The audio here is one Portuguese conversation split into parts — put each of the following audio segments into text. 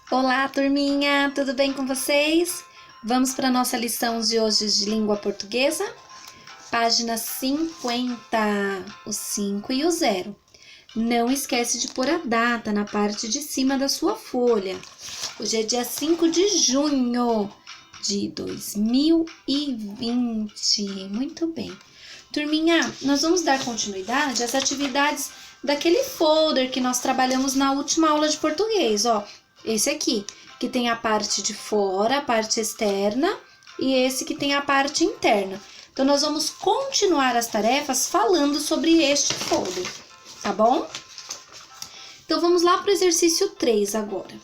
Olá, turminha! Tudo bem com vocês? Vamos para a nossa lição de hoje de língua portuguesa? Página 50, o 5 e o 0. Não esquece de pôr a data na parte de cima da sua folha. Hoje é dia 5 de junho de 2020. Muito bem. Turminha, nós vamos dar continuidade às atividades daquele folder que nós trabalhamos na última aula de português, ó. Esse aqui, que tem a parte de fora, a parte externa, e esse que tem a parte interna. Então, nós vamos continuar as tarefas falando sobre este folder, tá bom? Então, vamos lá para o exercício 3 agora.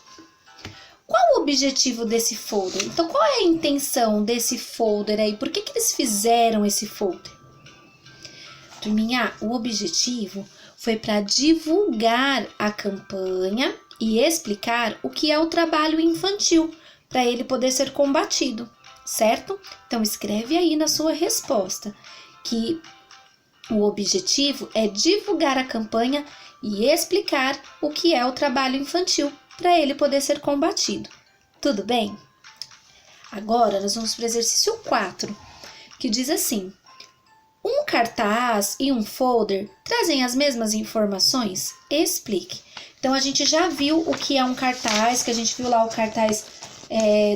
Qual o objetivo desse folder? Então, qual é a intenção desse folder aí? Por que eles fizeram esse folder? Turminha, o objetivo foi para divulgar a campanha e explicar o que é o trabalho infantil, para ele poder ser combatido, certo? Então, escreve aí na sua resposta que o objetivo é divulgar a campanha e explicar o que é o trabalho infantil, para ele poder ser combatido. Tudo bem? Agora, nós vamos para o exercício 4, que diz assim: um cartaz e um folder trazem as mesmas informações? Explique. Então, a gente já viu o que é um cartaz, que a gente viu lá o cartaz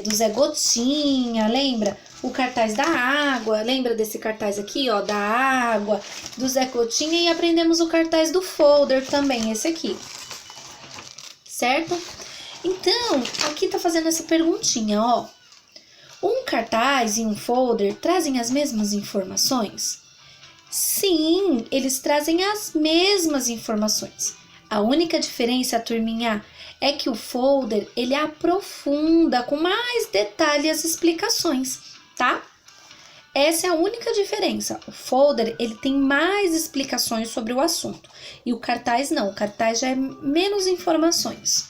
do Zé Gotinha, lembra? O cartaz da água, lembra desse cartaz aqui, ó, da água, do Zé Gotinha, e aprendemos o cartaz do folder também, esse aqui, certo? Então, aqui tá fazendo essa perguntinha, ó. Um cartaz e um folder trazem as mesmas informações? Sim, eles trazem as mesmas informações. A única diferença, turminha, é que o folder, ele aprofunda com mais detalhe as explicações, tá? Essa é a única diferença. O folder, ele tem mais explicações sobre o assunto. E o cartaz não, o cartaz já é menos informações.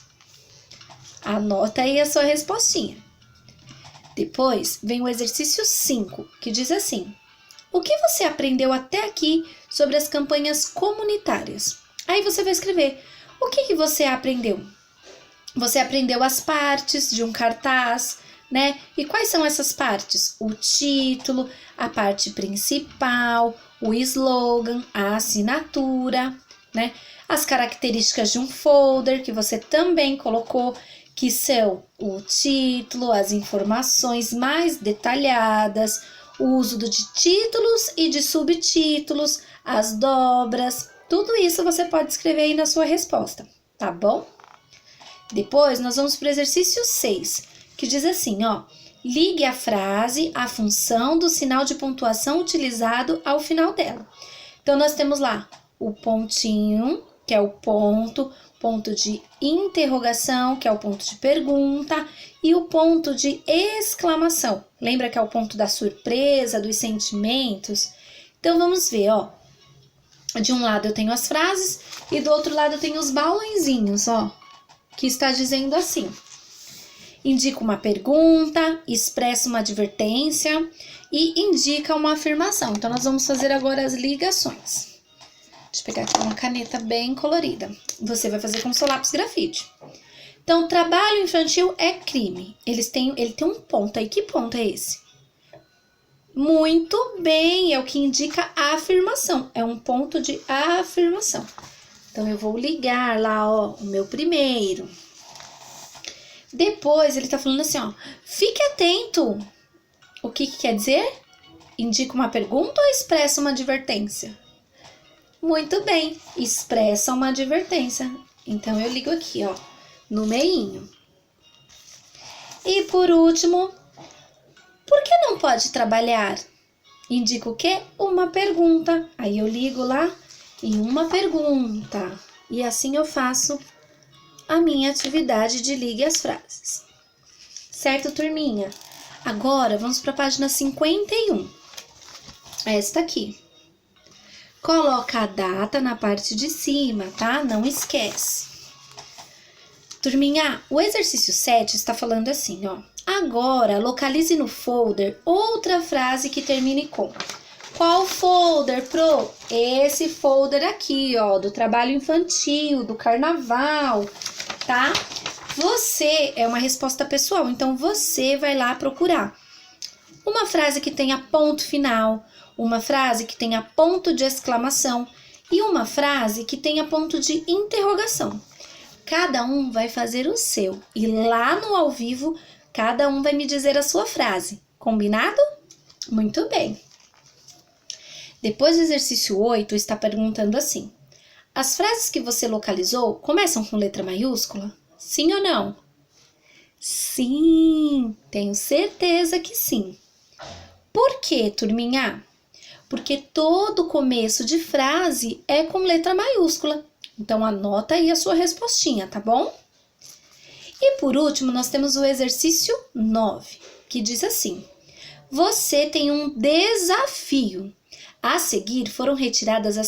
Anota aí a sua respostinha. Depois vem o exercício 5, que diz assim: o que você aprendeu até aqui sobre as campanhas comunitárias? Aí você vai escrever, o que você aprendeu? Você aprendeu as partes de um cartaz, né? E quais são essas partes? O título, a parte principal, o slogan, a assinatura, né? As características de um folder que você também colocou, que são o título, as informações mais detalhadas, o uso de títulos e de subtítulos, as dobras, tudo isso você pode escrever aí na sua resposta, tá bom? Depois, nós vamos para o exercício 6, que diz assim, ó. Ligue a frase à função do sinal de pontuação utilizado ao final dela. Então, nós temos lá o pontinho, que é o ponto de interrogação, que é o ponto de pergunta, e o ponto de exclamação. Lembra que é o ponto da surpresa, dos sentimentos? Então, vamos ver, ó. De um lado eu tenho as frases e do outro lado eu tenho os balãozinhos, ó, que está dizendo assim: indica uma pergunta, expressa uma advertência e indica uma afirmação. Então, nós vamos fazer agora as ligações. Deixa eu pegar aqui uma caneta bem colorida. Você vai fazer com seu lápis grafite. Então, trabalho infantil é crime. Ele tem um ponto aí. Que ponto é esse? Muito bem, é o que indica a afirmação. É um ponto de afirmação. Então, eu vou ligar lá, ó, o meu primeiro. Depois, ele tá falando assim, ó. Fique atento. O que quer dizer? Indica uma pergunta ou expressa uma advertência? Muito bem, expressa uma advertência. Então, eu ligo aqui, ó, no meinho. E por último, por que não pode trabalhar? Indica o quê? Uma pergunta. Aí eu ligo lá em uma pergunta. E assim eu faço a minha atividade de ligue as frases. Certo, turminha? Agora, vamos para a página 51. Esta aqui. Coloca a data na parte de cima, tá? Não esquece. Turminha, o exercício 7 está falando assim, ó. Agora, localize no folder outra frase que termine com. Qual folder, Pro? Esse folder aqui, ó, do trabalho infantil, do carnaval, tá? Você é uma resposta pessoal, então você vai lá procurar uma frase que tenha ponto final, uma frase que tenha ponto de exclamação e uma frase que tenha ponto de interrogação. Cada um vai fazer o seu e lá no ao vivo, cada um vai me dizer a sua frase. Combinado? Muito bem. Depois do exercício 8, está perguntando assim: as frases que você localizou começam com letra maiúscula? Sim ou não? Sim, tenho certeza que sim. Por quê, turminha? Porque todo começo de frase é com letra maiúscula. Então, anota aí a sua respostinha, tá bom? E por último, nós temos o exercício 9, que diz assim: você tem um desafio. A seguir foram retiradas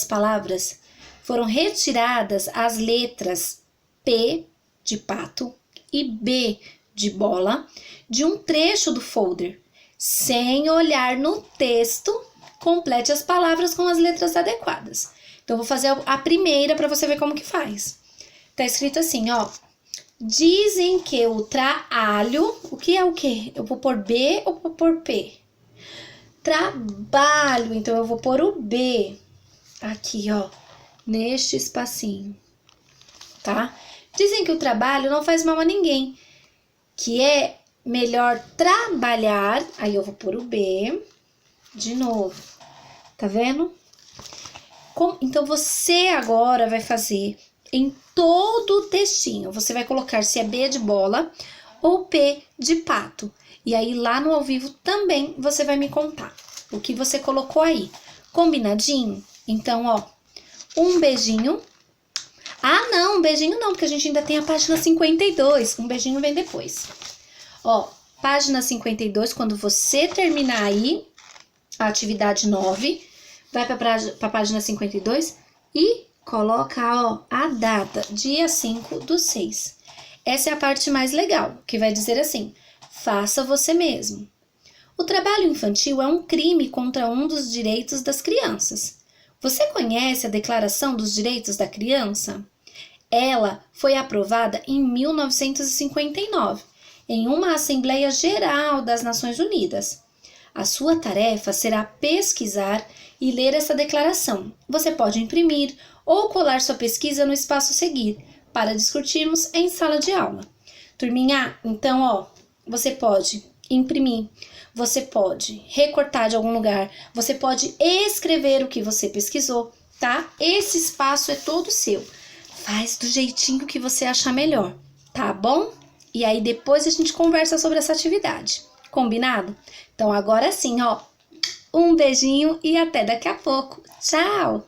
as letras P de pato e B de bola de um trecho do folder. Sem olhar no texto, complete as palavras com as letras adequadas. Então, vou fazer a primeira para você ver como que faz. Tá escrito assim, ó. Dizem que o trabalho... O que é o quê? Eu vou pôr B ou vou pôr P? Trabalho. Então, eu vou pôr o B. Aqui, ó. Neste espacinho. Tá? Dizem que o trabalho não faz mal a ninguém. Que é melhor trabalhar. Aí, eu vou pôr o B. De novo. Tá vendo? Então, você agora vai fazer em todo o textinho. Você vai colocar se é B de bola ou P de pato. E aí, lá no ao vivo também, você vai me contar o que você colocou aí. Combinadinho? Então, ó, um beijinho. Ah, não, um beijinho não, porque a gente ainda tem a página 52. Um beijinho vem depois. Ó, página 52, quando você terminar aí a atividade 9... vai para a página 52 e coloca, ó, a data, dia 5/6. Essa é a parte mais legal, que vai dizer assim: faça você mesmo. O trabalho infantil é um crime contra um dos direitos das crianças. Você conhece a Declaração dos Direitos da Criança? Ela foi aprovada em 1959, em uma Assembleia Geral das Nações Unidas. A sua tarefa será pesquisar e ler essa declaração. Você pode imprimir ou colar sua pesquisa no espaço a seguir, para discutirmos em sala de aula. Turminha, então, ó, você pode imprimir, você pode recortar de algum lugar, você pode escrever o que você pesquisou, tá? Esse espaço é todo seu. Faz do jeitinho que você achar melhor, tá bom? E aí depois a gente conversa sobre essa atividade. Combinado? Então agora sim, ó, um beijinho e até daqui a pouco. Tchau!